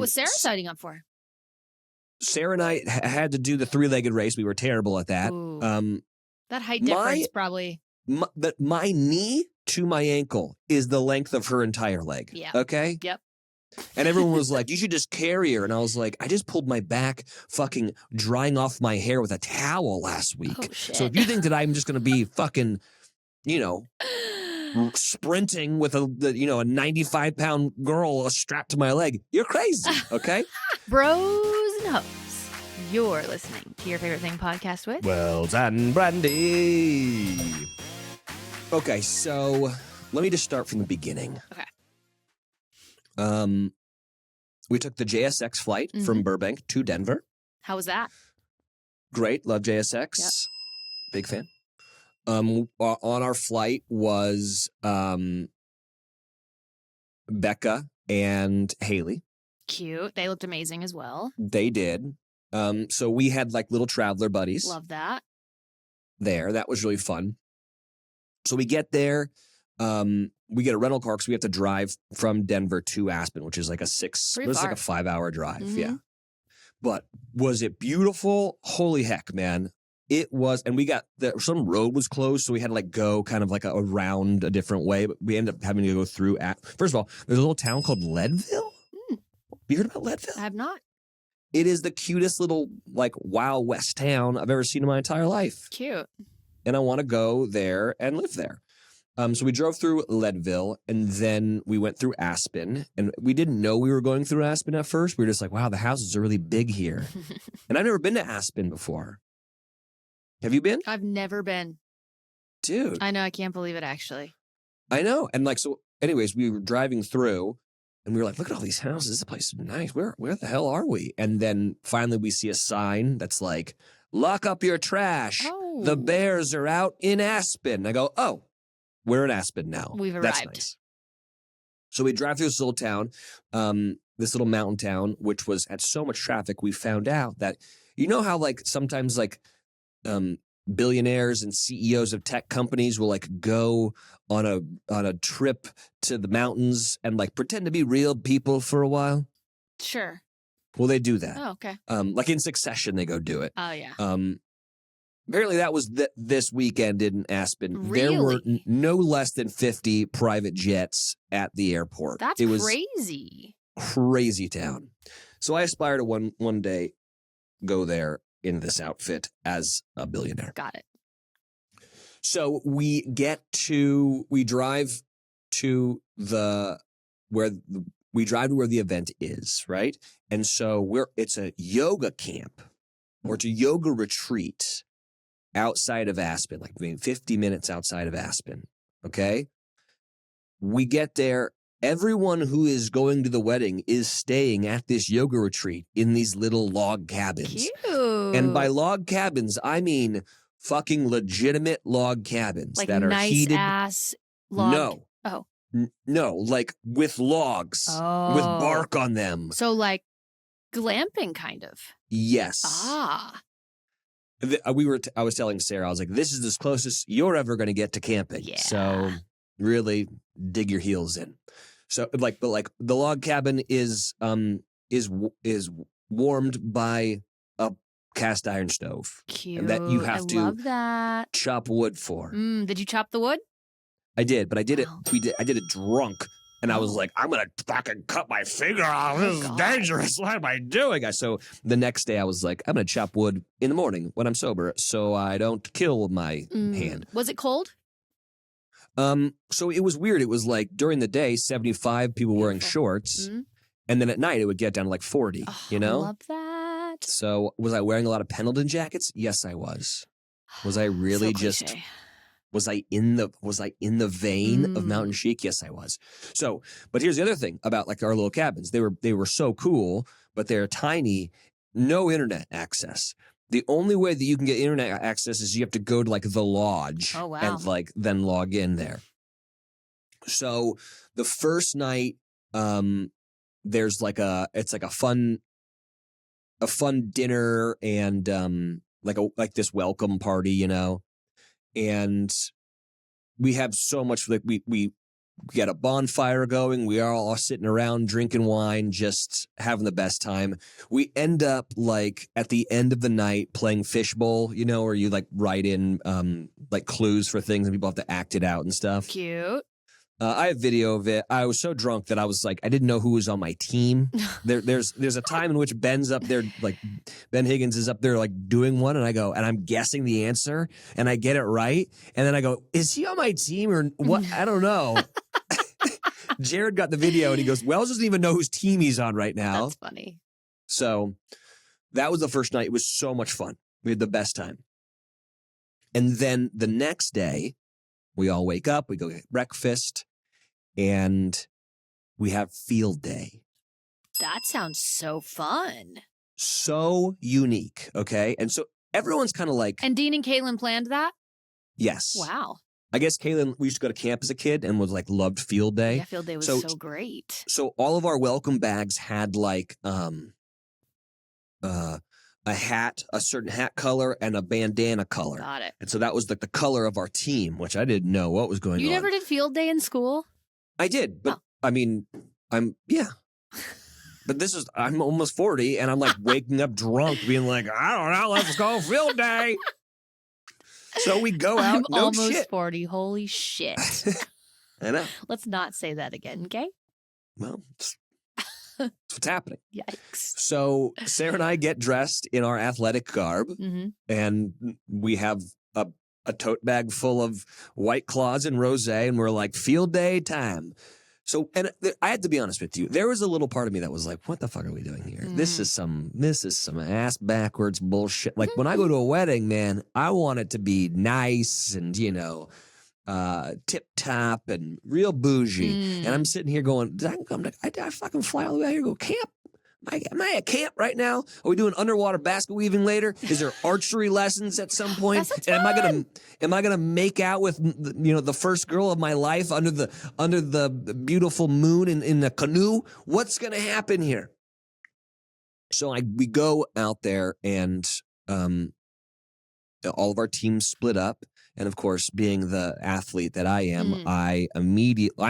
was Sarah signing up for? Sarah and I had to do the 3-legged race. We were terrible at that. Ooh. That height difference probably. My knee to my ankle is the length of her entire leg. Yeah. Okay? Yep. And everyone was like, you should just carry her. And I was like, I just pulled my back fucking drying off my hair with a towel last week. Oh, shit. So if you think that I'm just going to be fucking, sprinting with a 95-pound girl strapped to my leg, you're crazy, okay? Bros and hoes, you're listening to Your Favorite Thing podcast with Wells and Brandy. Okay, so let me just start from the beginning. Okay. We took the JSX flight from Burbank to Denver. How was that? Great, love JSX. Yep. Big fan. On our flight was Becca and Haley. Cute. They looked amazing as well. They did. So we had like little traveler buddies. Love that. There. That was really fun. So we get there. We get a rental car because we have to drive from Denver to Aspen, which is like a 5-hour drive. Mm-hmm. Yeah. But was it beautiful? Holy heck, man. It was, and we got, some road was closed, so we had to like go kind of like around a different way, but we ended up having to go through, first of all, there's a little town called Leadville. You heard about Leadville? I have not. It is the cutest little like Wild West town I've ever seen in my entire life. Cute. And I want to go there and live there. So we drove through Leadville, and then we went through Aspen, and we didn't know we were going through Aspen at first. We were just like, wow, the houses are really big here. And I've never been to Aspen before. Have you been? I've never been. Dude. I know. I can't believe it, actually. I know. And like, so anyways, we were driving through and we were like, look at all these houses. This place is nice. Where the hell are we? And then finally we see a sign that's like, lock up your trash. Oh. The bears are out in Aspen. I go, oh, we're in Aspen now. We've That's arrived. nice. So we drive through this little town, this little mountain town, which had so much traffic. We found out that, you know how like sometimes like, billionaires and CEOs of tech companies will like go on a trip to the mountains and like pretend to be real people for a while. Sure. Well, they do that. Oh, okay. Like in succession, they go do it. Oh, yeah. Apparently that was this weekend in Aspen. Really? There were no less than 50 private jets at the airport. That's crazy. Crazy town. So I aspire to one day go there in this outfit as a billionaire. Got it. So we drive to where the event is, right? And so it's a yoga camp or it's a yoga retreat outside of Aspen, like maybe 50 minutes outside of Aspen. Okay. We get there. Everyone who is going to the wedding is staying at this yoga retreat in these little log cabins. Cute. And by log cabins, I mean fucking legitimate log cabins like that are nice heated. Ass log. No. Oh. No, like with logs, with bark on them. So like glamping kind of. Yes. Ah. I was telling Sarah, I was like, this is as closest you're ever going to get to camping. Yeah. So really dig your heels in. So but the log cabin is warmed by a cast iron stove. Cute. And that you have to love that. chop wood for. Did you chop the wood? I did, but I did it. Wow. I did it drunk, and I was like, I'm gonna fucking cut my finger off. This is dangerous. What am I doing? So the next day, I was like, I'm gonna chop wood in the morning when I'm sober, so I don't kill my hand. Was it cold? So it was weird. It was like during the day, 75 people wearing shorts, and then at night it would get down to like 40. You know, I love that. So was I wearing a lot of Pendleton jackets? Yes, I was. Was I really So Was I in the vein of mountain-chic? Yes, I was. So, but here's the other thing about like our little cabins. They were so cool, but they're tiny, no internet access. The only way that you can get internet access is you have to go to like the lodge and like then log in there. So the first night, there's like it's like a fun dinner and like this welcome party, you know. And we have so much, like we We got a bonfire going. We are all sitting around drinking wine, just having the best time. We end up like at the end of the night playing fishbowl, you know, where you like write in like clues for things and people have to act it out and stuff. Cute. I have video of it. I was so drunk that I was like, I didn't know who was on my team. There's a time in which Ben's up there, like Ben Higgins is up there, like doing one, and I go, and I'm guessing the answer, and I get it right, and then I go, is he on my team or what? I don't know. Jared got the video, and he goes, Wells doesn't even know whose team he's on right now. That's funny. So that was the first night. It was so much fun. We had the best time. And then the next day, we all wake up, we go get breakfast, and we have field day. That sounds so fun. So unique, okay? And so everyone's kind of like... And Dean and Caelynn planned that? Yes. Wow. I guess Caelynn, we used to go to camp as a kid and was like loved field day. Yeah, field day was so great. So all of our welcome bags had like a hat, a certain hat color, and a bandana color. Got it. And so that was like the color of our team, which I didn't know what was going on. You never did field day in school? I did, but I mean, but I'm almost 40 and I'm like waking up drunk being like, I don't know, let's go field day. So we go out, I'm no almost shit. 40. Holy shit. I know. Let's not say that again, okay? Well, that's what's happening. Yikes. So Sarah and I get dressed in our athletic garb, and we have a tote bag full of White Claws and rosé, and we're like, field day time. So, and I had to be honest with you, there was a little part of me that was like, what the fuck are we doing here? This is some ass backwards bullshit. Like when I go to a wedding, man, I want it to be nice and, you know, tip top and real bougie. And I'm sitting here going, did I fucking fly all the way out here and go camp? Am I at camp right now? Are we doing underwater basket weaving later? Is there archery lessons at some point? And am I gonna make out with, you know, the first girl of my life under the beautiful moon in the canoe? What's gonna happen here? So we go out there and all of our teams split up. And of course, being the athlete that I am, I'm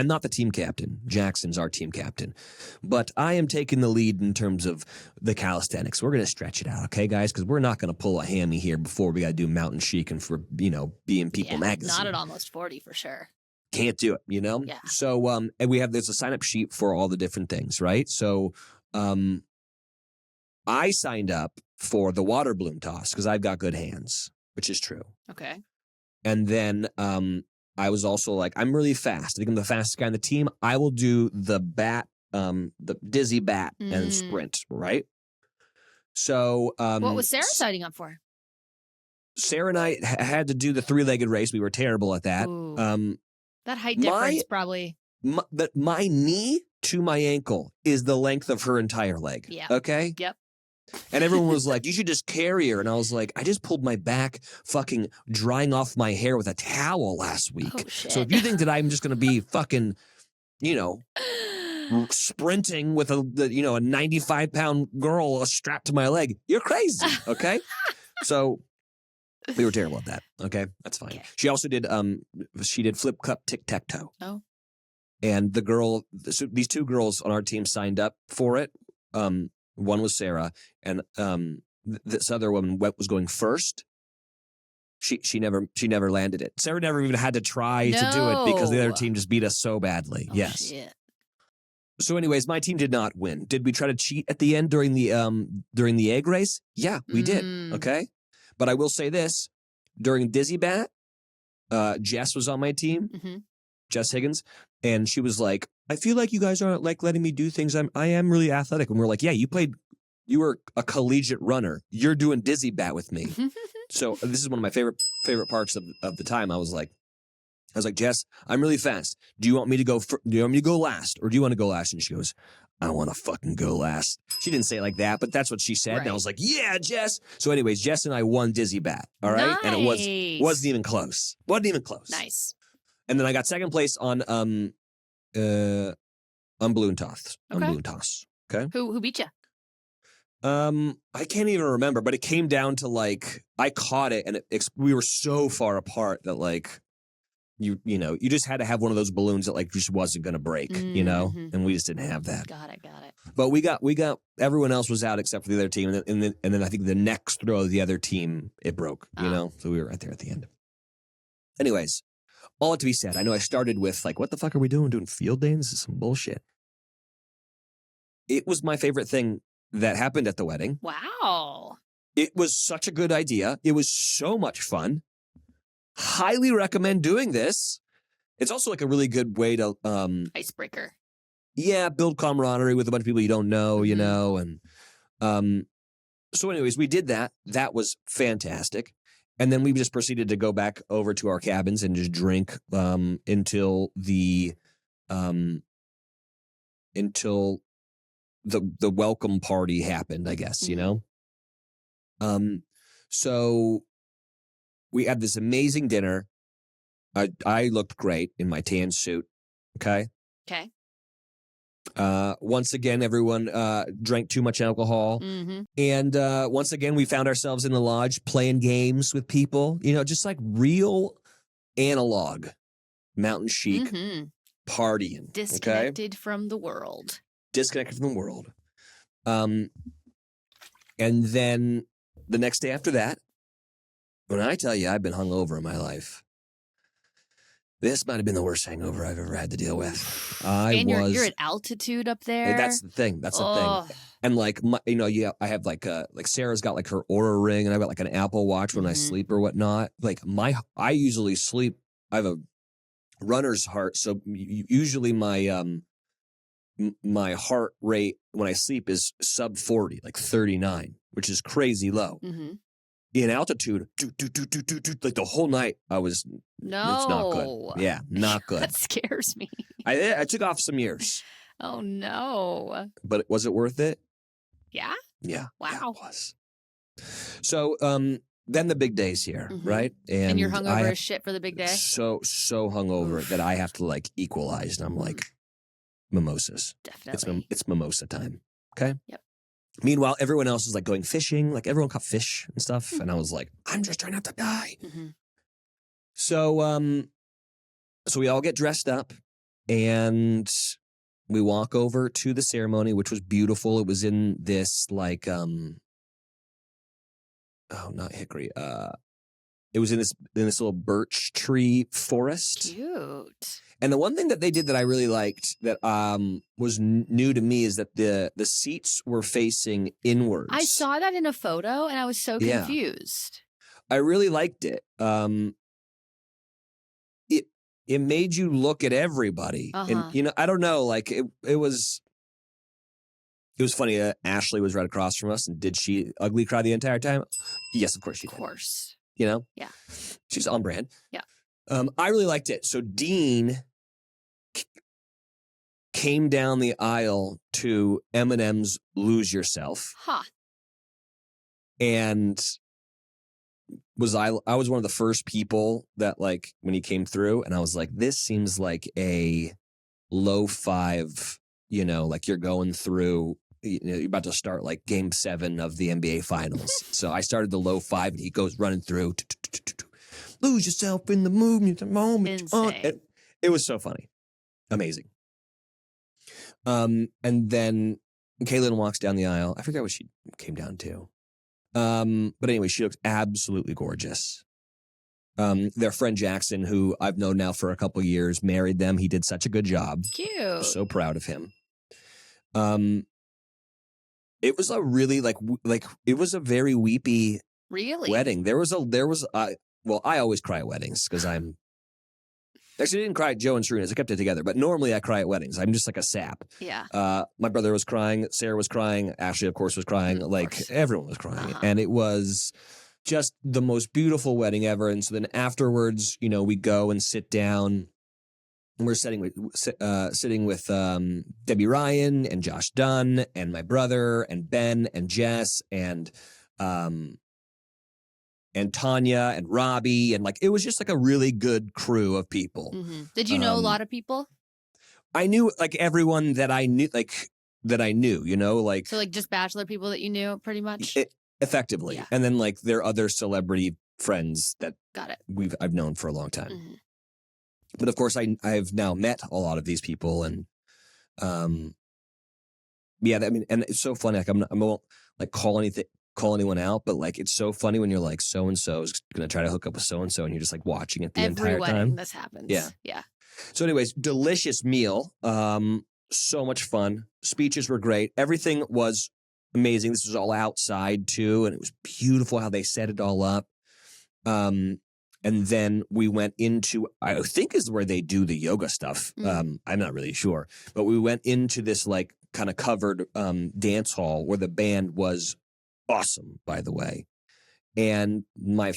not the team captain. Jackson's our team captain. But I am taking the lead in terms of the calisthenics. We're going to stretch it out, okay, guys? Because we're not going to pull a hammy here before we got to do mountain-chic and for, you know, being People magazine. Not at almost 40 for sure. Can't do it, you know? Yeah. So, and there's a sign-up sheet for all the different things, right? So, I signed up for the water balloon toss because I've got good hands, which is true. Okay. And then I was also like, I'm really fast. I think I'm the fastest guy on the team. I will do the dizzy bat and sprint, right? So what was Sarah signing up for? Sarah and I had to do the 3-legged race. We were terrible at that. That height difference probably. My knee to my ankle is the length of her entire leg. Yeah. Okay? Yep. And everyone was like, you should just carry her. And I was like, I just pulled my back fucking drying off my hair with a towel last week. Oh, shit. So if you think that I'm just going to be fucking, you know, sprinting with a 95-pound girl strapped to my leg, you're crazy. Okay. So we were terrible at that. Okay. That's fine. Okay. She also did, flip cup tic-tac-toe. Oh. And these two girls on our team signed up for it. One was Sarah, and this other woman was going first. She never landed it. Sarah never even had to try to do it because the other team just beat us so badly. Oh, yes. Shit. So, anyways, my team did not win. Did we try to cheat at the end during the egg race? Yeah, we did. Okay, but I will say this: during Dizzy Bat, Jess was on my team. Jess Higgins, and she was like, I feel like you guys aren't like letting me do things. I am really athletic. And we're like, yeah, you were a collegiate runner. You're doing Dizzy Bat with me. So this is one of my favorite parts of the time. I was like, Jess, I'm really fast. Do you want me to go last, or do you want to go last? And she goes, I want to fucking go last. She didn't say it like that, but that's what she said. Right. And I was like, yeah, Jess. So anyways, Jess and I won Dizzy Bat. All right. Nice. And it wasn't even close. Nice. And then I got second place on balloon toss. Okay. On balloon toss. Okay. Who beat you? I can't even remember, but it came down to like I caught it, and we were so far apart that like you just had to have one of those balloons that like just wasn't going to break, and we just didn't have that. Got it. But we got everyone else was out except for the other team, and then I think the next throw of the other team it broke, so we were right there at the end. Anyways, all to be said, I know I started with like, what the fuck are we doing field day? This is some bullshit. It was my favorite thing that happened at the wedding. Wow. It was such a good idea. It was so much fun. Highly recommend doing this. It's also like a really good way to icebreaker. Yeah, build camaraderie with a bunch of people you don't know, and so anyways, we did that. That was fantastic. And then we just proceeded to go back over to our cabins and just drink until the welcome party happened, I guess, So we had this amazing dinner. I looked great in my tan suit. Okay. Once again, everyone drank too much alcohol. Mm-hmm. And once again, we found ourselves in the lodge playing games with people, just like real analog mountain-chic partying. Disconnected from the world. And then the next day after that, when I tell you I've been hungover in my life, this might have been the worst hangover I've ever had to deal with. You're at altitude up there. That's the thing. And like, I have like Sarah's got like her Oura ring, and I've got like an Apple Watch when I sleep or whatnot. Like I usually sleep. I have a runner's heart, so usually my heart rate when I sleep is sub 40, like 39, which is crazy low. Mm-hmm. In altitude, like the whole night I was. No, it's not good. Yeah, not good. That scares me. I took off some years. Oh no! But was it worth it? Yeah. Yeah. Wow. Yeah, it was. So then the big day's here, right? And you're hungover as shit for the big day. So hungover that I have to like equalize, and I'm like mimosas. Definitely. It's mimosa time. Okay. Yep. Meanwhile, everyone else is like going fishing. Like everyone caught fish and stuff. And I was like, I'm just trying not to die. Mm-hmm. So we all get dressed up and we walk over to the ceremony, which was beautiful. It was in this like, not hickory. It was in this little birch tree forest. Cute. And the one thing that they did that I really liked that was new to me is that the seats were facing inwards. I saw that in a photo and I was so confused. I really liked it. It made you look at everybody. And I don't know, like it was funny. Ashley was right across from us, and did she ugly cry the entire time? Yes, of course she did. Of course. Yeah. She's on brand. Yeah. I really liked it. So Dean came down the aisle to Eminem's Lose Yourself. Huh. And I was one of the first people that like when he came through, and I was like, this seems like a low five, like you're going through, you're about to start like game 7 of the NBA finals. So I started the low 5 and he goes running through. Lose yourself in the movement, the moment. It was so funny. Amazing. And then Caelynn walks down the aisle. I forget what she came down to. But anyway, she looks absolutely gorgeous. Their friend Jackson, who I've known now for a couple years, married them. He did such a good job. Cute. So proud of him. It was a really like it was a very weepy wedding. Well, I always cry at weddings because I'm actually I didn't cry at Joe and Serena's. I kept it together, but normally I cry at weddings. I'm just like a sap. Yeah. My brother was crying. Sarah was crying. Ashley, of course, was crying. Everyone was crying. And it was just the most beautiful wedding ever. And so then afterwards, we go and sit down. And we're sitting with Debbie Ryan and Josh Dunn and my brother and Ben and Jess and Tanya and Robbie, and like it was just like a really good crew of people. Mm-hmm. Did you know a lot of people? I knew like everyone that I knew, so like just Bachelor people that you knew pretty much. Effectively, yeah. And then like their other celebrity friends that got it. I've known for a long time. Mm-hmm. But of course, I've now met a lot of these people, and yeah, I mean, and it's so funny. Like I won't like call anyone out, but like it's so funny when you're like so and so is gonna try to hook up with so and so, and you're just like watching it the Every entire wedding time. this happens. Yeah. Yeah. So, anyways, delicious meal. So much fun. Speeches were great. Everything was amazing. This was all outside too, and it was beautiful how they set it all up. And then we went into, I think is where they do the yoga stuff. I'm not really sure, but we went into this like kind of covered dance hall where the band was awesome, by the way. And my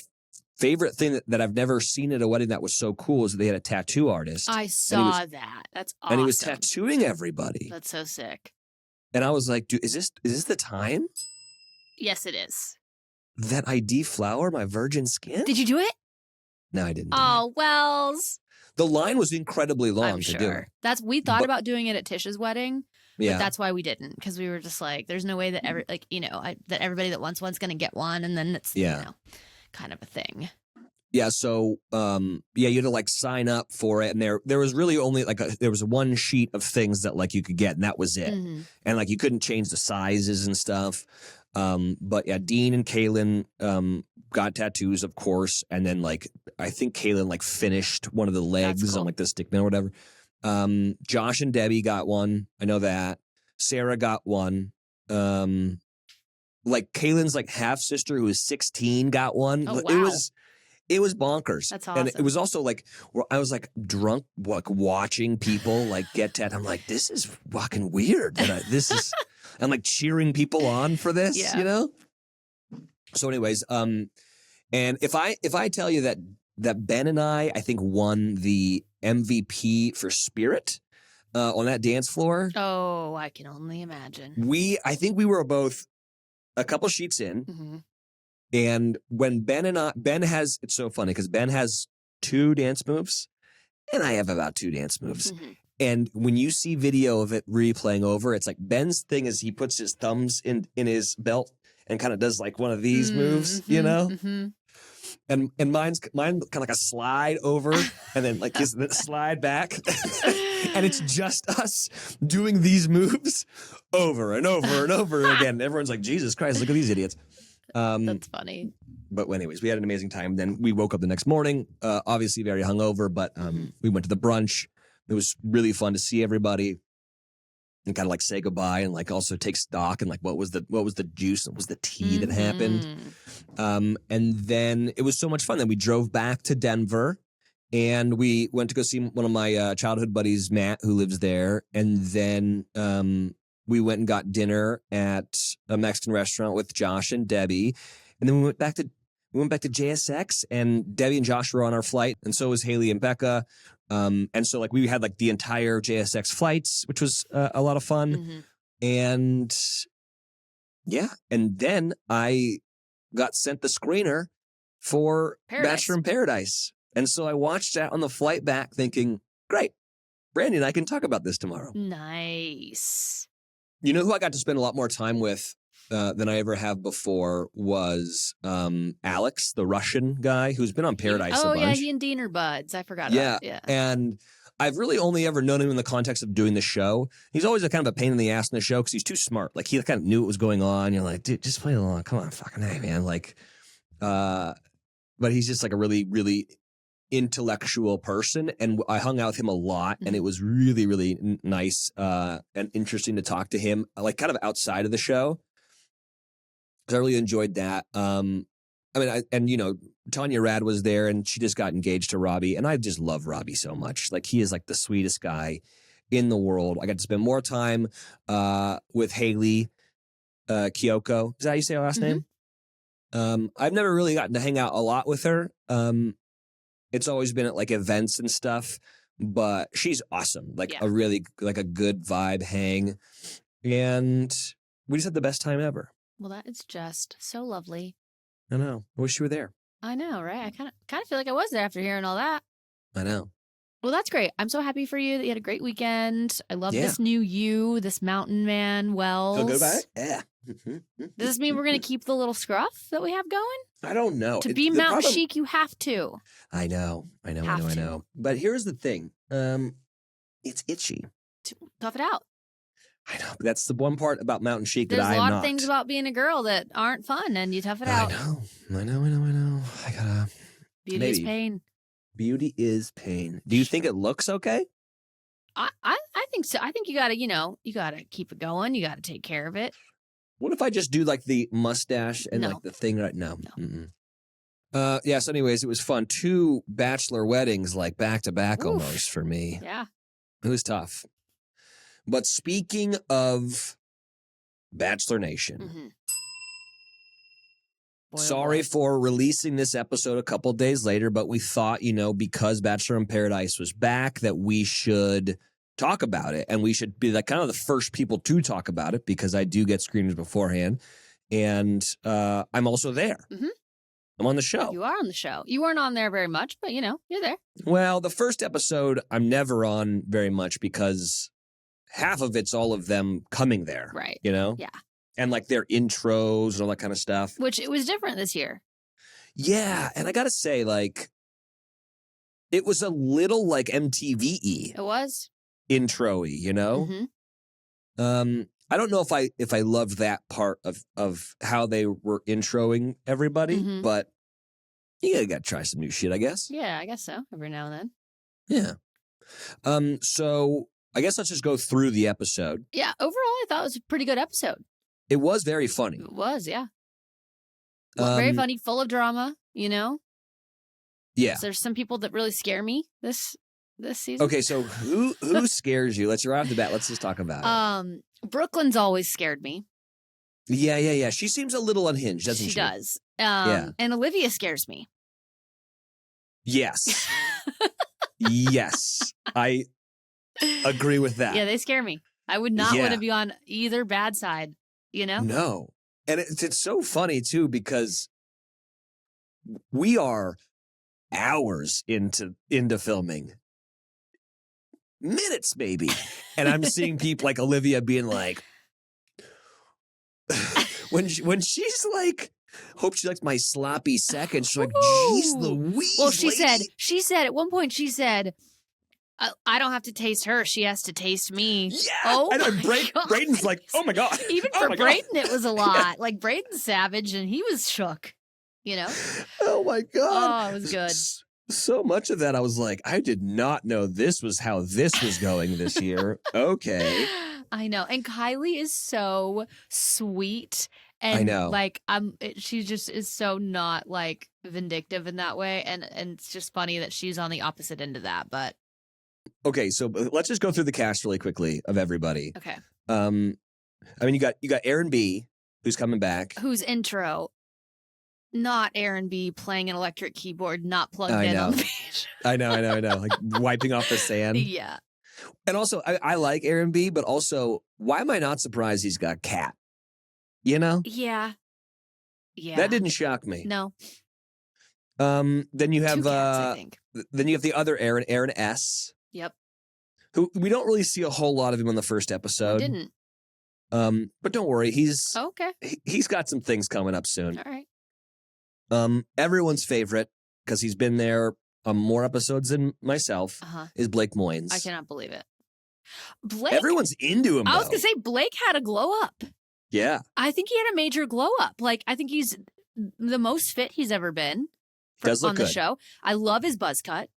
favorite thing that I've never seen at a wedding that was so cool is that they had a tattoo artist. I saw that. That's awesome. And he was tattooing everybody. That's so sick. And I was like, dude, is this the time Yes, it is. that I deflower my virgin skin? Did you do it? No, I didn't. Oh, Wells. The line was incredibly long I'm to sure. do it. We thought about doing it at Tish's wedding, but Yeah. that's why we didn't, because we were just like, there's no way that that everybody that wants one's going to get one, and then it's kind of a thing. Yeah, so you had to like sign up for it, and there was really only like there was one sheet of things that like you could get, and that was it. Mm-hmm. And like you couldn't change the sizes and stuff. But yeah, Dean and Caelynn got tattoos, of course, and then like I think Caelynn like finished one of the legs on like the stick man or whatever. Josh and Debbie got one. I know that. Sarah got one. Like Caelynn's like half sister who was 16 got one. Oh, wow. It was bonkers. That's awesome. And it was also like, I was like drunk, like watching people like get tat. I'm like, this is fucking weird. I'm like cheering people on for this, you know? So anyways, and if I tell you that Ben and I think won the MVP for Spirit on that dance floor. Oh, I can only imagine. I think we were both a couple sheets in. Mm-hmm. And when Ben has, it's so funny because Ben has 2 dance moves and I have about 2 dance moves. Mm-hmm. And when you see video of it replaying over, it's like Ben's thing is he puts his thumbs in his belt and kind of does like one of these moves, you know? Mm-hmm. And mine kind of like a slide over and then like his slide back. And it's just us doing these moves over and over and over again. Everyone's like, Jesus Christ, look at these idiots. That's funny. But anyways, we had an amazing time. Then we woke up the next morning, obviously very hungover, but we went to the brunch. It was really fun to see everybody and kind of like say goodbye and like also take stock and like what was the juice and what was the tea that happened. And then it was so much fun. Then we drove back to Denver and we went to go see one of my childhood buddies, Matt, who lives there. And then we went and got dinner at a Mexican restaurant with Josh and Debbie. And then we went back to JSX, and Debbie and Josh were on our flight, and so was Haley and Becca. And so like we had like the entire JSX flights, which was a lot of fun. Mm-hmm. And yeah, and then I got sent the screener for Bachelor in Paradise. And so I watched that on the flight back thinking, great, Brandy and I can talk about this tomorrow. Nice. You know who I got to spend a lot more time with than I ever have before was Alex, the Russian guy who's been on Paradise a bunch. Oh, yeah, he and Dean are buds. I forgot about it. Yeah. And I've really only ever known him in the context of doing the show. He's always a kind of a pain in the ass in the show because he's too smart. Like, he kind of knew what was going on. You're like, dude, just play along. Come on, fucking A, man. Like, but he's just like a really, really intellectual person. And I hung out with him a lot. And it was really, really nice and interesting to talk to him, like kind of outside of the show. I really enjoyed that. Tanya Rad was there and she just got engaged to Robbie. And I just love Robbie so much. Like, he is like the sweetest guy in the world. I got to spend more time with Haley Kiyoko. Is that how you say her last name? I've never really gotten to hang out a lot with her. It's always been at like events and stuff, but she's awesome. Like a really like a good vibe hang. And we just had the best time ever. Well, that is just so lovely. I know. I wish you were there. I know, right? I kind of feel like I was there after hearing all that. I know. Well, that's great. I'm so happy for you that you had a great weekend. I love this new you, this mountain man, Wells. Feel good about it? Yeah. Does this mean we're going to keep the little scruff that we have going? I don't know. To be mountain chic, you have to. I know. But here's the thing. It's itchy. Tough it out. I know. But that's the one part about mountain chic There's that I am not. There's a lot of things about being a girl that aren't fun, and you tough it out. I know. I gotta. Beauty is pain. Beauty is pain. Do you think it looks okay? I think so. I think you gotta, you gotta keep it going. You gotta take care of it. What if I just do like the mustache and like the thing right now? No. Yeah. So, anyways, it was fun. 2 bachelor weddings, like back to back, almost for me. Yeah. It was tough. But speaking of Bachelor Nation, sorry for releasing this episode a couple days later, but we thought, because Bachelor in Paradise was back, that we should talk about it. And we should be like kind of the first people to talk about it, because I do get screeners beforehand. And I'm also there. Mm-hmm. I'm on the show. You are on the show. You weren't on there very much, but you're there. Well, the first episode, I'm never on very much because half of it's all of them coming there. Right. Yeah. And like their intros and all that kind of stuff. Which it was different this year. Yeah. And I got to say, like, it was a little like MTV-y. It was. Intro-y, Mm-hmm. I don't know if I loved that part of how they were introing everybody, but you got to try some new shit, I guess. Yeah, I guess so. Every now and then. Yeah. So I guess let's just go through the episode. Yeah. Overall, I thought it was a pretty good episode. It was very funny. It was, yeah. Very funny, full of drama, Yeah. So there's some people that really scare me this season. Okay, so who scares you? Right off the bat, let's just talk about it. Brooklyn's always scared me. Yeah. She seems a little unhinged, doesn't she? She does. And Olivia scares me. Yes. Yes. I agree with that. Yeah, they scare me. I would not want to be on either bad side, No. And it's so funny, too, because we are hours into filming. Minutes, maybe. And I'm seeing people like Olivia being like, when she's like, hope she likes my sloppy seconds. She's like, geez Louise. Well, she said at one point, I don't have to taste her. She has to taste me. Yeah. Oh, and Brayden's like, oh my God. Even for Brayden, it was a lot. Yeah. Like Brayden's savage and he was shook, Oh my God. Oh, it was good. So much of that, I was like, I did not know this was how this was going this year. Okay. I know. And Kylie is so sweet. And I know. Like, she just is so not like vindictive in that way. And it's just funny that she's on the opposite end of that. But okay, so let's just go through the cast really quickly of everybody. Okay. I mean, you got Aaron B, who's coming back. Whose intro, not Aaron B playing an electric keyboard, not plugged in on the beach. I know. Like wiping off the sand. Yeah. And also, I like Aaron B, but also, why am I not surprised he's got a cat? Yeah. That didn't shock me. No. Then you have 2 cats, I think. Then you have the other Aaron S. Yep. Who we don't really see a whole lot of him in the first episode. I didn't. But don't worry, he's okay. He's got some things coming up soon. All right. Everyone's favorite, because he's been there on more episodes than myself, is Blake Moynes. I cannot believe it. Blake. Everyone's into him. I was gonna say Blake had a glow up. Yeah. I think he had a major glow up. Like, I think he's the most fit he's ever been on the show. I love his buzz cut.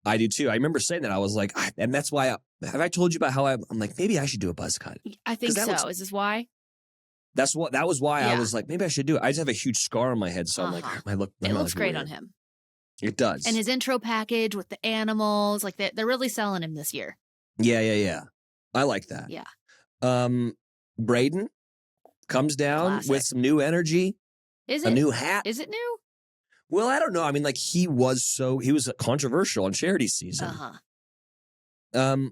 I do too. I remember saying that. I was like, and that's why. Have I told you about how I'm like, maybe I should do a buzz cut? I think so. Is this why? That was why I was like, maybe I should do it. I just have a huge scar on my head, so I'm like, it looks great on him. It does. And his intro package with the animals, like they're really selling him this year. Yeah. I like that. Yeah. Brayden comes down with some new energy. Is it a new hat? Is it new? Well, I don't know. I mean, like he was controversial on Charity season. I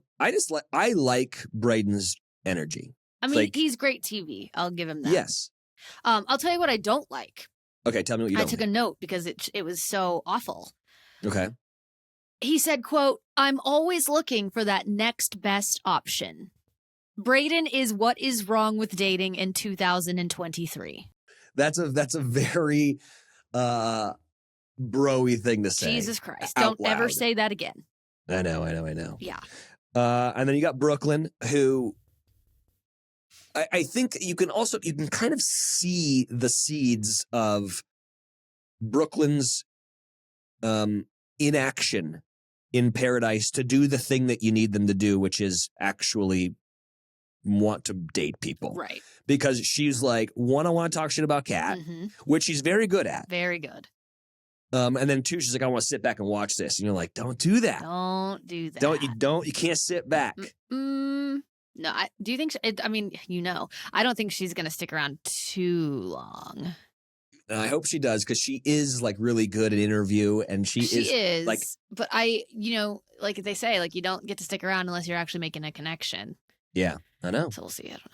like Brayden's energy. I mean, he's great TV. I'll give him that. Yes. I'll tell you what I don't like. Okay, tell me what you don't I took a note because it was so awful. Okay. He said, quote, "I'm always looking for that next best option. Brayden is what is wrong with dating in 2023. That's a very bro-y thing to say. Jesus Christ. Don't ever say that again. I know. Yeah. And then you got Brooklyn, who I think you can kind of see the seeds of Brooklyn's inaction in Paradise to do the thing that you need them to do, which is actually want to date people. Right. Because she's like, one, I want to talk shit about Kat, which she's very good at. Very good. And then two, she's like, I want to sit back and watch this. And you're like, don't do that. Don't do that. You can't sit back. No, do you think, I don't think she's going to stick around too long. I hope she does, because she is like really good at interview, and she is like, but like they say, like you don't get to stick around unless you're actually making a connection. Yeah, I know. So we'll see. I don't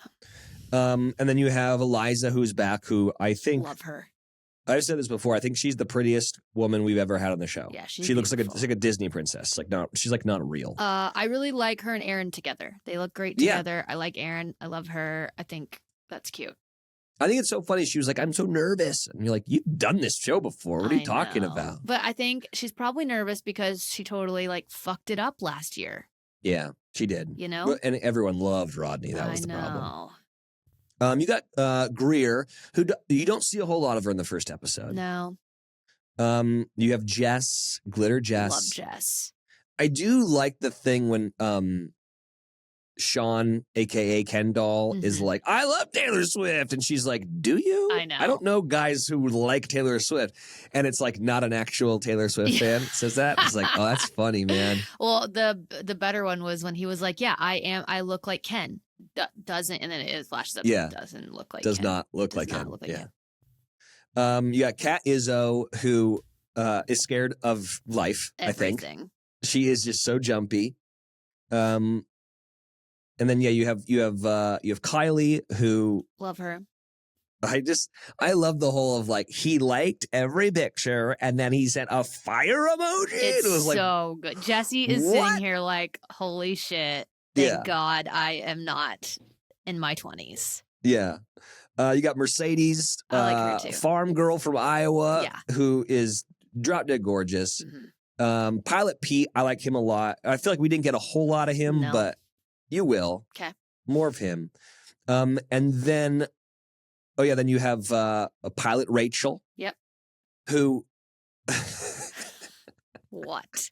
know. And then you have Eliza, who's back, who I think love her. I've said this before. I think she's the prettiest woman we've ever had on the show. Yeah, she looks like a Disney princess. She's not real. I really like her and Aaron together. They look great together. Yeah. I like Aaron. I love her. I think that's cute. I think it's so funny. She was like, I'm so nervous. And you're like, you've done this show before. What are you talking about? But I think she's probably nervous because she totally like fucked it up last year. Yeah, she did. You know? And everyone loved Rodney. That was the problem. You got Greer, who you don't see a whole lot of her in the first episode. No. You have Jess, Glitter Jess. Love Jess. I do like the thing when Sean, a.k.a. Ken Doll, is like, I love Taylor Swift. And she's like, do you? I know. I don't know guys who like Taylor Swift. And it's like not an actual Taylor Swift fan says that. It's like, oh, that's funny, man. Well, the better one was when he was like, yeah, I look like Ken. Doesn't, and then it flashes up. Yeah. Doesn't look like Does Ken. not look like Ken. Yeah. You got Kat Izzo, who is scared of life, Everything. I think. She is just so jumpy. And then you have Kylie, who love her. I love the whole of like he liked every picture and then he sent a fire emoji. It's it was so good. Jesse is sitting here like, holy shit. Thank God I am not in my 20s. Yeah. You got Mercedes, I like her too. farm girl from Iowa, who is drop dead gorgeous. Pilot Pete, I like him a lot. I feel like we didn't get a whole lot of him, but you will. Okay. More of him. And then, then you have a pilot Rachel. Yep. Who. What?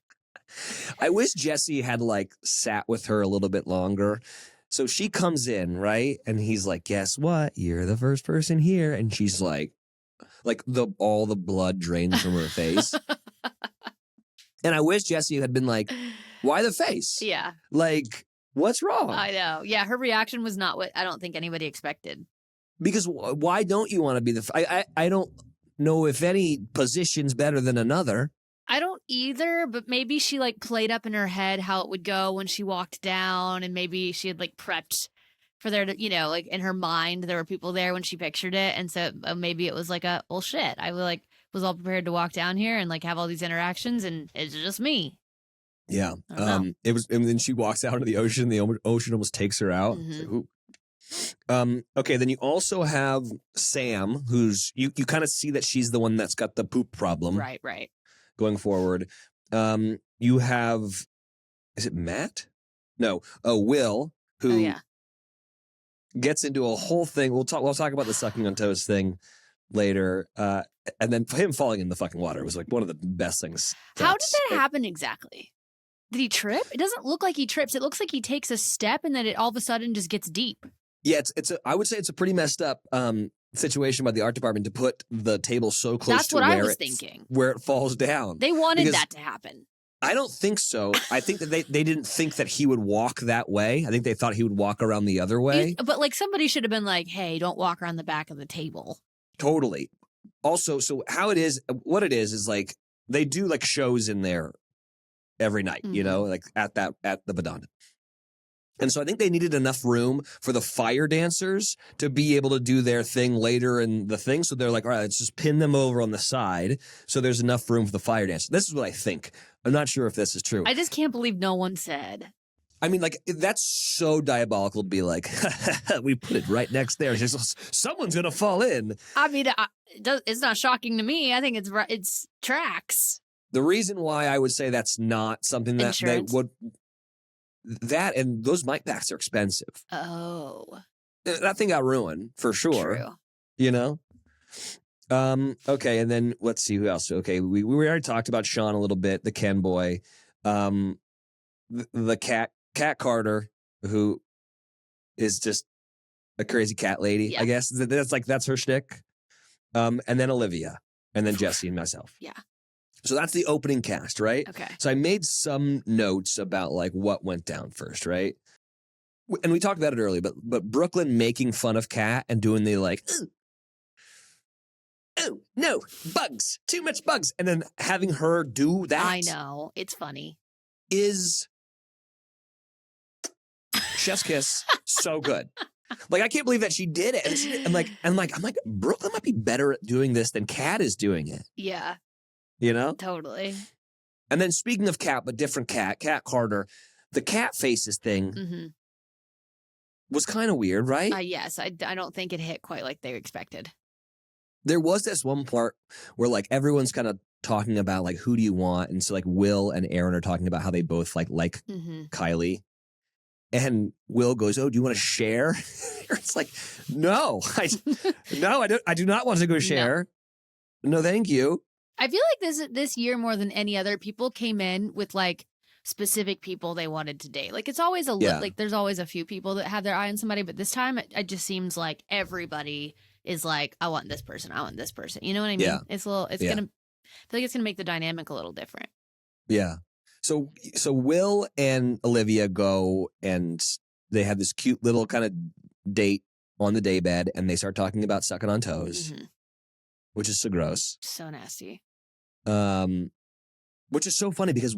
I wish Jesse had like sat with her a little bit longer. So she comes in, right? And he's like, guess what? You're the first person here. And she's like all the blood drains from her face. And I wish Jesse had been like, why the face? Yeah. Like, what's wrong? I know. Yeah, her reaction was not what I don't think anybody expected. Because why don't you want to be I don't know if any position's better than another. I don't either, but maybe she like played up in her head how it would go when she walked down, and maybe she had like prepped for there to, like in her mind there were people there when she pictured it, and so maybe it was like shit. I was all prepared to walk down here and like have all these interactions, and it's just me. Yeah. It was, and then she walks out into the ocean. The ocean almost takes her out. Like, okay. Then you also have Sam, who's you kind of see that she's the one that's got the poop problem. Right. Going forward. You have, is it Matt? No. Will, who gets into a whole thing. We'll talk about the sucking on toes thing later. And then him falling in the fucking water was like one of the best things. How did that happen exactly? Did he trip? It doesn't look like he trips. It looks like he takes a step and then it all of a sudden just gets deep. Yeah, I would say it's a pretty messed up situation by the art department to put the table so close to where it falls down. They wanted that to happen. I don't think so. I think that they didn't think that he would walk that way. I think they thought he would walk around the other way. But like somebody should have been like, hey, don't walk around the back of the table. Totally. Also, so what it is like they do like shows in there every night, like at the Badanda. And so I think they needed enough room for the fire dancers to be able to do their thing later in the thing. So they're like, all right, let's just pin them over on the side so there's enough room for the fire dancers. This is what I think. I'm not sure if this is true. I just can't believe no one said. I mean, like, that's so diabolical to be like, we put it right next there. Someone's going to fall in. I mean, it's not shocking to me. I think it's tracks. The reason why I would say that's not something that they would... That and those mic packs are expensive. Oh. That thing got ruined, for sure. True. You know? Okay, and then let's see who else. Okay, we already talked about Sean a little bit, the Ken boy. The Cat Carter, who is just a crazy cat lady, I guess. That's her shtick. And then Olivia, and then Jesse and myself. Yeah. So that's the opening cast, right? Okay. So I made some notes about like what went down first, right? And we talked about it earlier, but Brooklyn making fun of Kat and doing the like, oh no, bugs, too much bugs, and then having her do that. I know, it's funny. Is chef's kiss so good? Like I can't believe that she did it. And I'm like, Brooklyn might be better at doing this than Kat is doing it. Yeah. You know? Totally. And then speaking of Kat, but different Kat Carter, the cat faces thing was kind of weird, right? Yes, I don't think it hit quite like they expected. There was this one part where like everyone's kind of talking about like who do you want, and so like Will and Aaron are talking about how they both like Kylie, and Will goes, "Oh, do you want to share?" It's like, no, I do not want to go share. No, thank you. I feel like this year more than any other, people came in with like specific people they wanted to date. Like it's always like there's always a few people that have their eye on somebody, but this time it just seems like everybody is like, I want this person, I want this person. You know what I mean? Yeah. It's gonna, I feel like it's gonna make the dynamic a little different. Yeah. So Will and Olivia go and they have this cute little kind of date on the daybed, and they start talking about sucking on toes, which is so gross. So nasty. Which is so funny because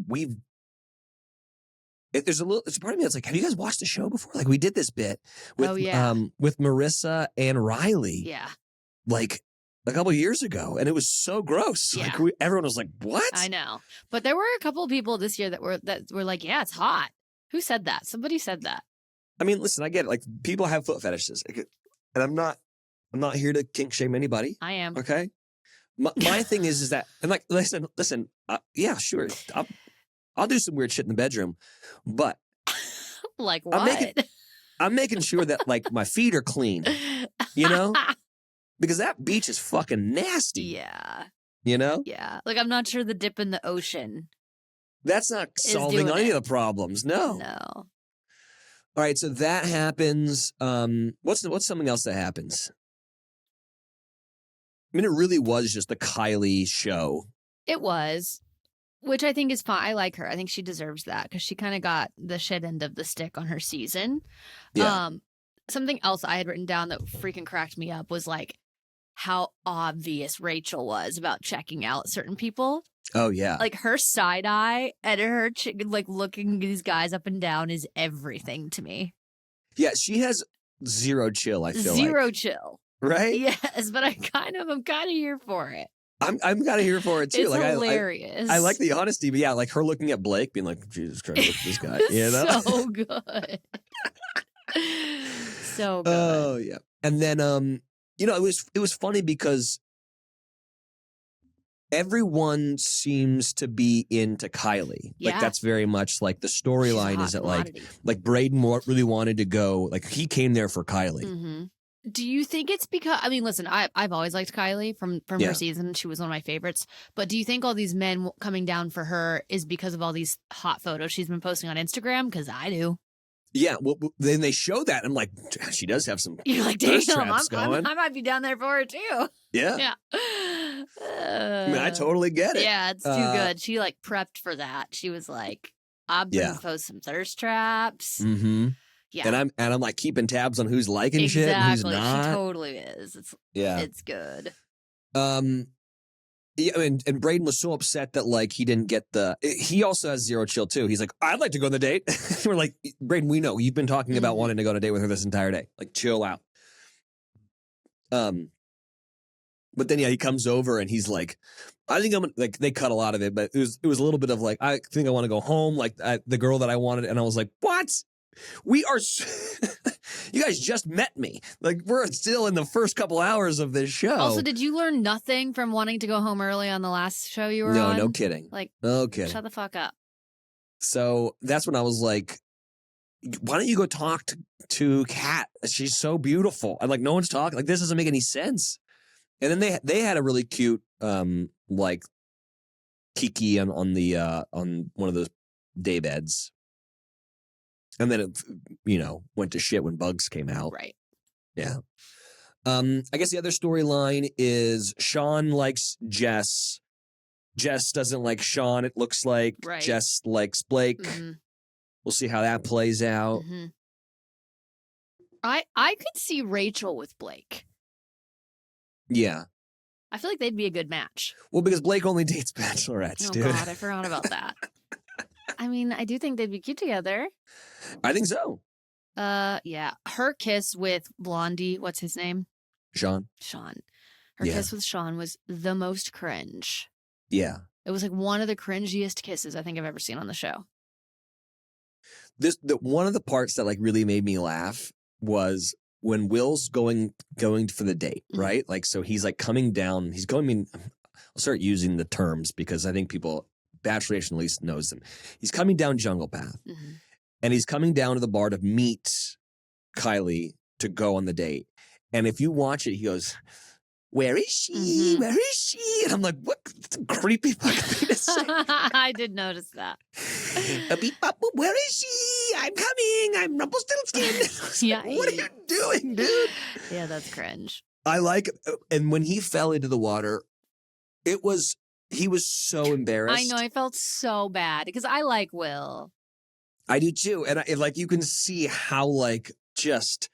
there's a part of me that's like, have you guys watched the show before? Like we did this bit with with Marissa and Riley. Yeah. Like a couple of years ago, and it was so gross. Yeah. Like everyone was like, "What?" I know, but there were a couple of people this year that were like, "Yeah, it's hot." Who said that? Somebody said that. I mean, listen, I get it. Like people have foot fetishes, and I'm not here to kink shame anybody. I am. Okay. My thing is that, and like, listen, yeah, sure, I'll do some weird shit in the bedroom, but like what? I'm making sure that like my feet are clean, you know. Because that beach is fucking nasty. Yeah. You know? Yeah. Like, I'm not sure the dip in the ocean. That's not solving any of the problems. No. No. All right. So that happens. What's something else that happens? I mean, it really was just the Kylie show. It was, which I think is fine. I like her. I think she deserves that because she kind of got the shit end of the stick on her season. Yeah. Something else I had written down that freaking cracked me up was like, how obvious Rachel was about checking out certain people. Oh, yeah. Like her side eye and her like looking these guys up and down is everything to me. Yeah, she has zero chill, I feel Zero chill. Right? Yes, but I'm kind of here for it. I'm kind of here for it too. It's like hilarious. I like the honesty, but yeah, like her looking at Blake being like, Jesus Christ, look at this guy. You know? So good. So good. Oh, yeah. And then you know, it was funny because everyone seems to be into Kylie. Yeah. Like that's very much like the storyline is that like Braden really wanted to go, like he came there for Kylie. Mm-hmm. Do you think it's because, I mean, listen, I've always liked Kylie from her season. She was one of my favorites. But do you think all these men coming down for her is because of all these hot photos she's been posting on Instagram? Because I do. Yeah, well, then they show that. I'm like, she does have some. You're like, damn, I might be down there for her too. Yeah. Yeah. I mean, I totally get it. Yeah, it's too good. She like prepped for that. She was like, I'm gonna post some thirst traps. Mm-hmm. Yeah. And I'm like keeping tabs on who's liking shit and who's not. She totally is. It's good. Yeah, and Braden was so upset that like he didn't get he also has zero chill too. He's like, I'd like to go on the date. We're like, Braden, we know you've been talking about wanting to go on a date with her this entire day. Like, chill out. But then he comes over and he's like, I think I'm like, they cut a lot of it, but it was a little bit of like, I think I want to go home, like the girl that I wanted, and I was like, what? We are, you guys just met me. Like, we're still in the first couple hours of this show. Also, did you learn nothing from wanting to go home early on the last show you were on? No kidding. Like, no kidding. Shut the fuck up. So that's when I was like, why don't you go talk to Kat? She's so beautiful. And like, no one's talking. Like, this doesn't make any sense. And then they had a really cute, like, kiki on one of those day beds. And then it, went to shit when Bugs came out. Right. Yeah. I guess the other storyline is Sean likes Jess. Jess doesn't like Sean, it looks like. Right. Jess likes Blake. We'll see how that plays out. I could see Rachel with Blake. Yeah. I feel like they'd be a good match. Well, because Blake only dates bachelorettes, dude. Oh, God, I forgot about that. I mean, I do think they'd be cute together. I think so. Yeah. Her kiss with Blondie, what's his name? Sean. Her kiss with Sean was the most cringe. Yeah. It was like one of the cringiest kisses I think I've ever seen on the show. One of the parts that like really made me laugh was when Will's going for the date, right? Like, so he's like coming down. He's going. I mean, I'll start using the terms because I think Bachelor Nation at least knows them. He's coming down Jungle Path, and he's coming down to the bar to meet Kylie to go on the date. And if you watch it, he goes, "Where is she? Where is she?" And I'm like, "What creepy fucking thing to say?" I did notice that. Where is she? I'm coming. I'm Rumpelstiltskin. Yeah. What are you doing, dude? Yeah, that's cringe. I like, and when he fell into the water, he was so embarrassed. I know. I felt so bad because I like Will. I do too. And like, you can see how like just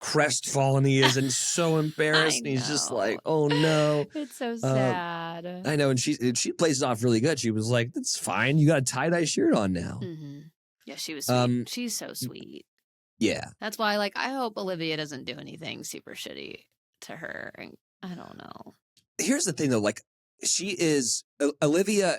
crestfallen he is and so embarrassed. And he's just like, oh no. It's so sad. I know. And she plays it off really good. She was like, that's fine. You got a tie-dye shirt on now. Yeah, she was sweet. She's so sweet. Yeah. That's why, like, I hope Olivia doesn't do anything super shitty to her. And I don't know. Here's the thing though, like, Olivia,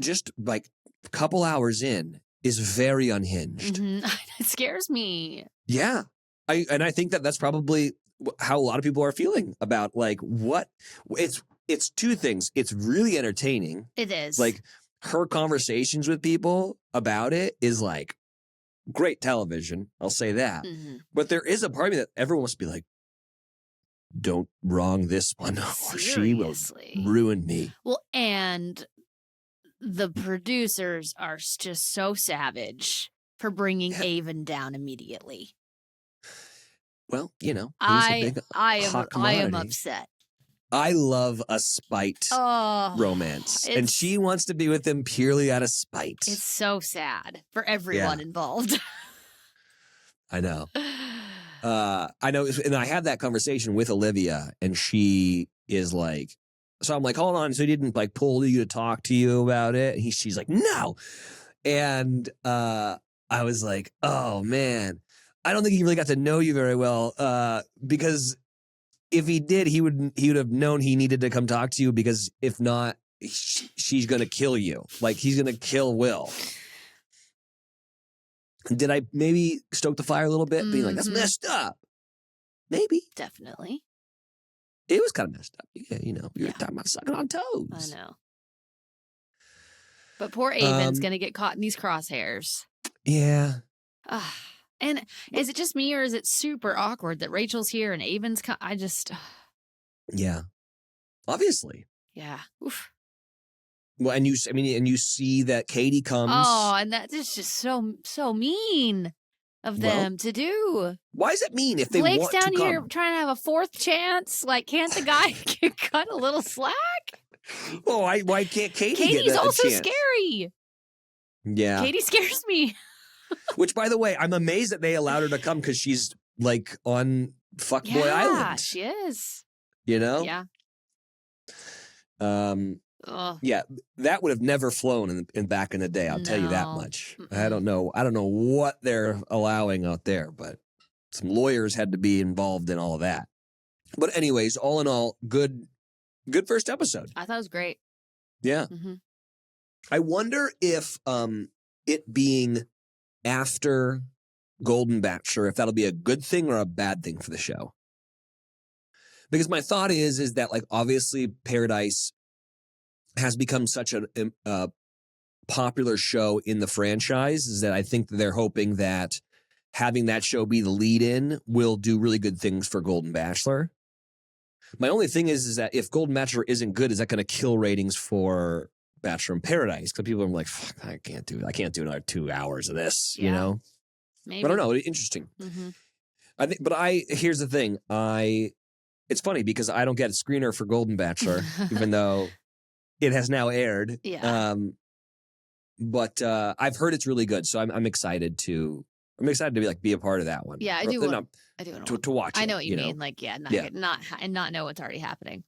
just like a couple hours in, is very unhinged. It scares me. Yeah. I think that's probably how a lot of people are feeling about like what it's two things. It's really entertaining. It is. Like her conversations with people about it is like great television. I'll say that. But there is a part of me that everyone wants to be like, don't wrong this one or she will ruin me. Well, and the producers are just so savage for bringing Avon down immediately. Well, he's I hot am upset. I love a spite romance. And she wants to be with him purely out of spite. It's so sad for everyone involved. I know. I know. And I had that conversation with Olivia, and she is like, so I'm like, hold on. So he didn't like pull you to talk to you about it? And she's like, no. And I was like, oh man. I don't think he really got to know you very well, because if he did, he would have known he needed to come talk to you, because if not, she's going to kill you. Like, he's going to kill Will. Did I maybe stoke the fire a little bit, being like, that's messed up? Maybe. Definitely. It was kind of messed up. Yeah, we were talking about sucking on toes. I know. But poor Avon's going to get caught in these crosshairs. Yeah. And is it just me, or is it super awkward that Rachel's here and Avon's Yeah. Obviously. Yeah. Oof. Well, and you see that Katie comes. Oh, and that is just so mean of them to do. Why is it mean if they Blake's want to down come? here trying to have a fourth chance. Like, can't the guy cut a little slack? Oh, why can't Katie Katie's get a also chance? Scary. Yeah. Katie scares me. Which, by the way, I'm amazed that they allowed her to come, because she's like on Fuckboy Island. She is. Yeah. Ugh, Yeah, that would have never flown in back in the day. I'll tell you that no. much. Mm-mm. I don't know what they're allowing out there, but some lawyers had to be involved in all of that. But anyways, all in all, good first episode. I thought it was great. Yeah. Mm-hmm. I wonder if it being after Golden Bachelor, if that'll be a good thing or a bad thing for the show. Because my thought is that like obviously Paradise has become such a popular show in the franchise is that I think that they're hoping that having that show be the lead in will do really good things for Golden Bachelor. My only thing is that if Golden Bachelor isn't good, is that going to kill ratings for Bachelor in Paradise? Because people are like, fuck, I can't do another 2 hours of this, you Yeah. know? Maybe. I don't know. Interesting. Mm-hmm. Here's the thing. It's funny because I don't get a screener for Golden Bachelor, even though it has now aired. Yeah. But I've heard it's really good, so I'm excited to be a part of that one. Yeah, I do. I do want to watch. I know it, what you mean. know? Like, yeah, not know what's already happening.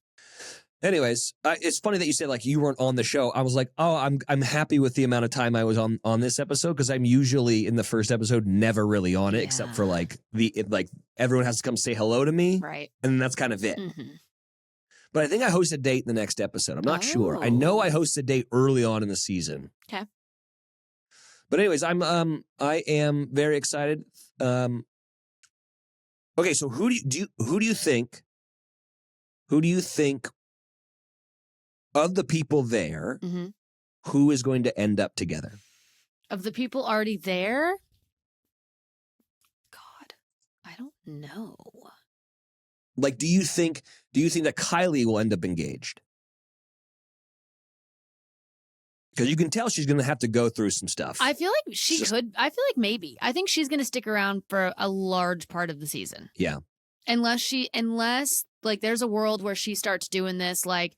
Anyways, it's funny that you said like you weren't on the show. I was like, oh, I'm happy with the amount of time I was on this episode because I'm usually in the first episode never really on it except for like everyone has to come say hello to me, right? And that's kind of it. Mm-hmm. But I think I host a date in the next episode. I'm not sure. I know I host a date early on in the season. Okay. But anyways, I am very excited. Okay, so who do you think of the people there, Mm-hmm. who is going to end up together? Of the people already there? God, I don't know. Like, do you think that Kylie will end up engaged? Because you can tell she's going to have to go through some stuff. I feel like she could. I feel like maybe. I think she's going to stick around for a large part of the season. Yeah. Unless like there's a world where she starts doing this like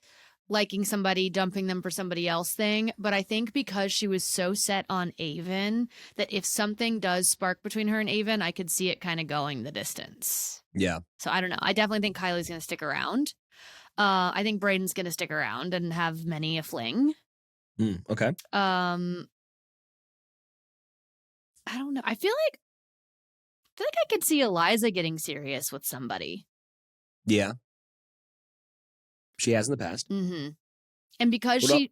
liking somebody, dumping them for somebody else thing. But I think because she was so set on Avon that if something does spark between her and Avon, I could see it kind of going the distance. Yeah. So I don't know. I definitely think Kylie's going to stick around. I think Braden's going to stick around and have many a fling. Okay. I don't know. I feel like I could see Eliza getting serious with somebody. Yeah. She has in the past. Mm-hmm. And because she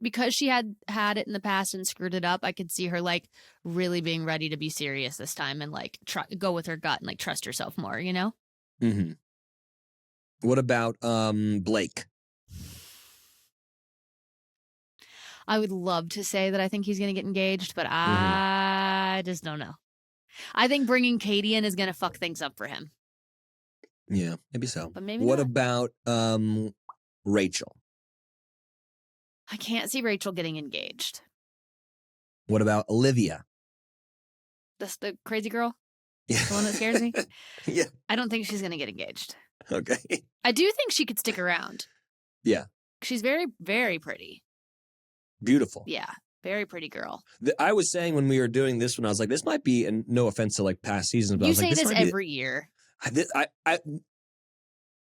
had it in the past and screwed it up, I could see her like really being ready to be serious this time and like go with her gut and like trust herself more, you know? Mm-hmm. What about Blake? I would love to say that I think he's going to get engaged, but I just don't know. I think bringing Katie in is going to fuck things up for him. Yeah, maybe so. But maybe what not. about Rachel? I can't see Rachel getting engaged. What about Olivia? That's the crazy girl? Yeah. The one that scares me? Yeah. I don't think she's going to get engaged. Okay. I do think she could stick around. Yeah. She's very, very pretty. Beautiful. Yeah. Very pretty girl. I was saying when we were doing this one, I was like, this might be, and no offense to like past seasons, but I You was say like, this every year.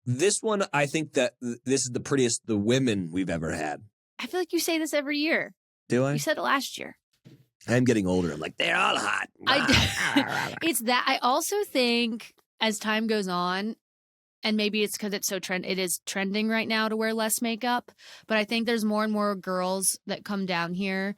This one, I think that this is the prettiest the women we've ever had. I feel like you say this every year. Do I? You said it last year. I'm getting older. I'm like, they're all hot. It's that. I also think as time goes on, and maybe it's because it's so it is trending right now to wear less makeup, but I think there's more and more girls that come down to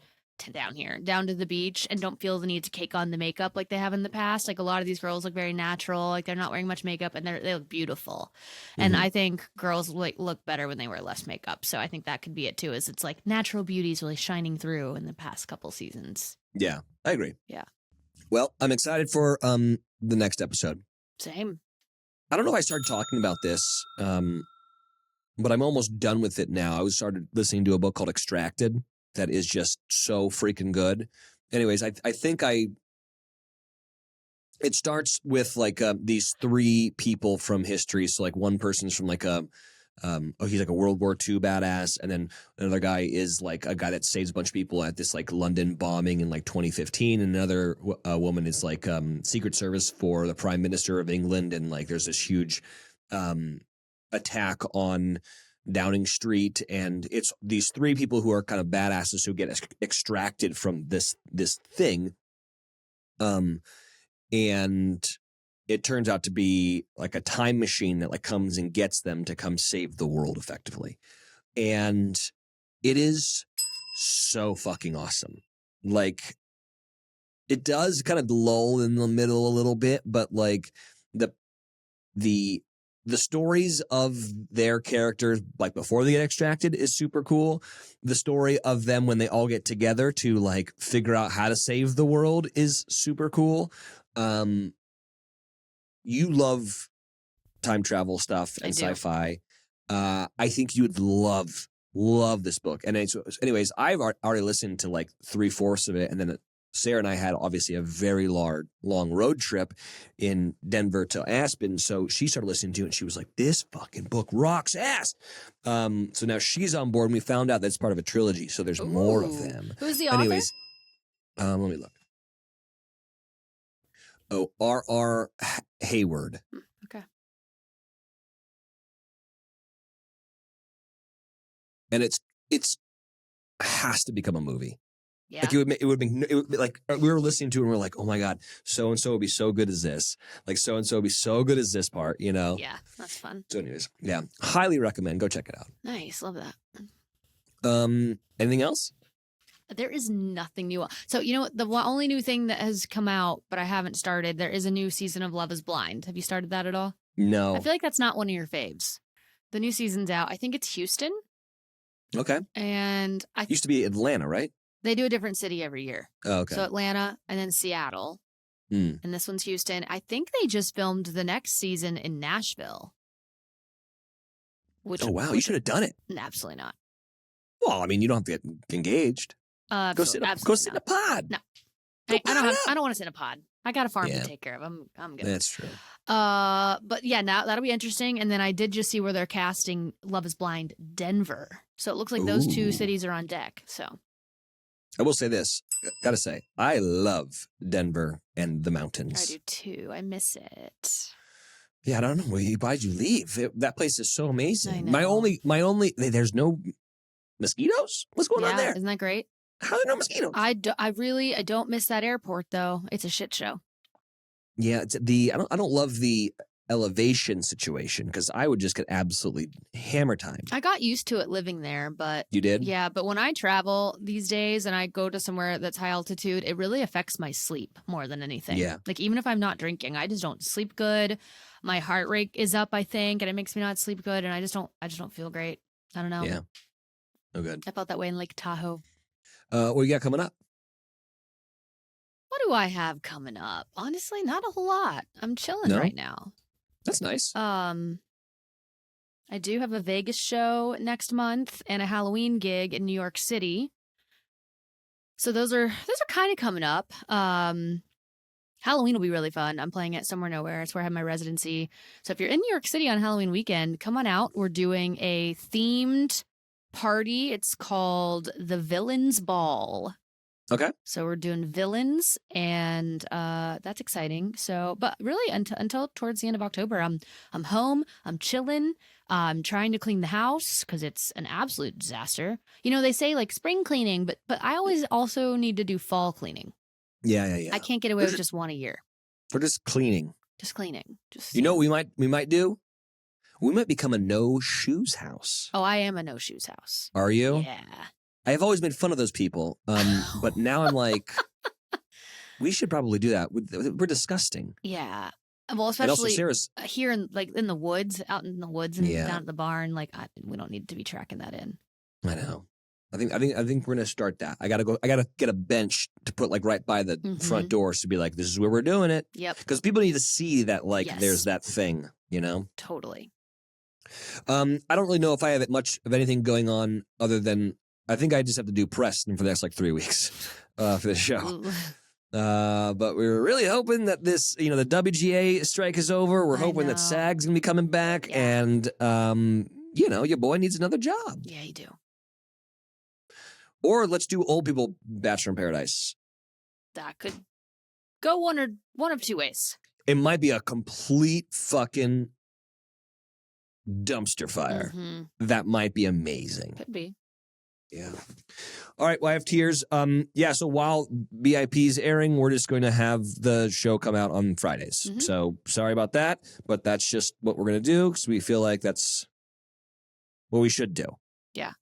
the beach and don't feel the need to cake on the makeup like they have in the past. Like a lot of these girls look very natural, like they're not wearing much makeup and they look beautiful. And I think girls look better when they wear less makeup. So I think that could be it too, is it's like natural beauty is really shining through in the past couple seasons. Yeah, I agree. Yeah. Well, I'm excited for the next episode. Same. I don't know if I started talking about this, but I'm almost done with it now. I started listening to a book called Extracted that is just so freaking good. Anyways, I think it starts with like these three people from history. So like one person's from like he's like a World War II badass, and then another guy is like a guy that saves a bunch of people at this like London bombing in like 2015, and another woman is like Secret Service for the Prime Minister of England, and like there's this huge attack on Downing Street, and it's these three people who are kind of badasses who get extracted from this thing, and it turns out to be like a time machine that like comes and gets them to come save the world effectively, and it is so fucking awesome. Like, it does kind of lull in the middle a little bit, but like the stories of their characters, like before they get extracted, is super cool. The story of them when they all get together to like figure out how to save the world is super cool. You love time travel stuff and sci-fi. I think you would love this book. And anyways, I've already listened to like 3/4 of it, and then Sarah and I had obviously a very long road trip in Denver to Aspen. So she started listening to it and she was like, this fucking book rocks ass. So now she's on board, and we found out that's part of a trilogy. So there's more of them. Who's the author? Anyways, let me look. Oh, R.R. Haywood. Okay. And it's has to become a movie. Yeah. Like it would be like we were listening to it and we're like, oh my God, so and so would be so good as this. Like so and so would be so good as this part, you know? Yeah, that's fun. So anyways, yeah. Highly recommend. Go check it out. Nice, love that. Anything else? There is nothing new. So, you know, the only new thing that has come out, but I haven't started, there is a new season of Love is Blind. Have you started that at all? No. I feel like that's not one of your faves. The new season's out. I think it's Houston. Okay. And Used to be Atlanta, right? They do a different city every year. Oh, okay. So Atlanta and then Seattle. And this one's Houston. I think they just filmed the next season in Nashville. Oh, wow. You should have done it. Absolutely not. Well, I mean, you don't have to get engaged. Go sit in a pod. No. I don't want to sit in a pod. I got a farm to take care of. I'm good. That's true. But yeah, now that'll be interesting. And then I did just see where they're casting Love is Blind Denver. So it looks like those two cities are on deck. So I will say this. Gotta say, I love Denver and the mountains. I do too. I miss it. Yeah, I don't know. Why'd you leave? That place is so amazing. I know. My only, there's no mosquitoes? What's going on there? Isn't that great? How are there no mosquitoes? I don't miss that airport though. It's a shit show. Yeah, I don't love the elevation situation because I would just get absolutely hammer time. I got used to it living there, but you did? Yeah, but when I travel these days and I go to somewhere that's high altitude, it really affects my sleep more than anything. Yeah. Like even if I'm not drinking, I just don't sleep good. My heart rate is up, I think, and it makes me not sleep good, and I just don't feel great. I don't know. Yeah. Oh, good. I felt that way in Lake Tahoe. What do you got coming up? What do I have coming up? Honestly, not a whole lot. I'm chilling right now. That's nice. I do have a Vegas show next month and a Halloween gig in New York City. So those are kind of coming up. Halloween will be really fun. I'm playing at Somewhere Nowhere. It's where I have my residency. So if you're in New York City on Halloween weekend, come on out. We're doing a themed party. It's called the Villains Ball. Okay. So we're doing villains, and that's exciting. So, but really, until towards the end of October, I'm home. I'm chilling. I'm trying to clean the house because it's an absolute disaster. You know, they say like spring cleaning, but I always also need to do fall cleaning. Yeah. I can't get away with just one a year. For just cleaning. Just cleaning. Just you know what we might do? We might become a no shoes house. Oh, I am a no shoes house. Are you? Yeah. I have always made fun of those people, but now I'm like, we should probably do that. We're disgusting. Yeah. Well, especially here in the woods, out in the woods and down at the barn. Like we don't need to be tracking that in. I know. I think we're gonna start that. I gotta get a bench to put like right by the front doors to be like, this is where we're doing it. Yep. Because people need to see that there's that thing, you know. Totally. I don't really know if I have much of anything going on other than. I think I just have to do Preston for the next 3 weeks for the show. But we were really hoping that this, the WGA strike is over. We're hoping that SAG's going to be coming back. Yeah. And, your boy needs another job. Yeah, you do. Or let's do old people Bachelor in Paradise. That could go one of two ways. It might be a complete fucking dumpster fire. Mm-hmm. That might be amazing. Could be. Yeah. All right. Well, I have tears. So while BIP's airing, we're just going to have the show come out on Fridays. Mm-hmm. So sorry about that, but that's just what we're going to do because we feel like that's what we should do. Yeah.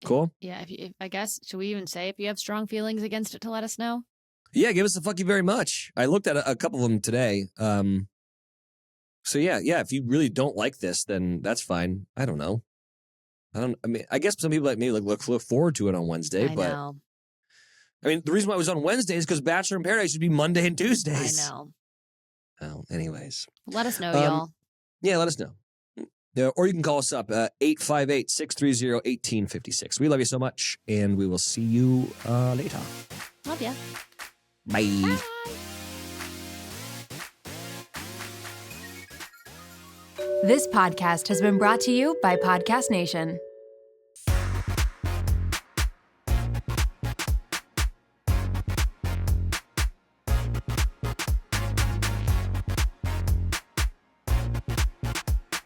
Cool? Yeah. If I guess, should we even say if you have strong feelings against it to let us know? Yeah. Give us a fuck you very much. I looked at a couple of them today. So yeah. If you really don't like this, then that's fine. I don't know. I guess some people maybe look forward to it on Wednesday, I but know. I mean, the reason why it was on Wednesday is because Bachelor in Paradise should be Monday and Tuesdays. I know. Oh, anyways. Let us know, y'all. Yeah, let us know. Yeah, or you can call us up, 858-630-1856. We love you so much, and we will see you later. Love ya. Bye. Bye. This podcast has been brought to you by Podcast Nation.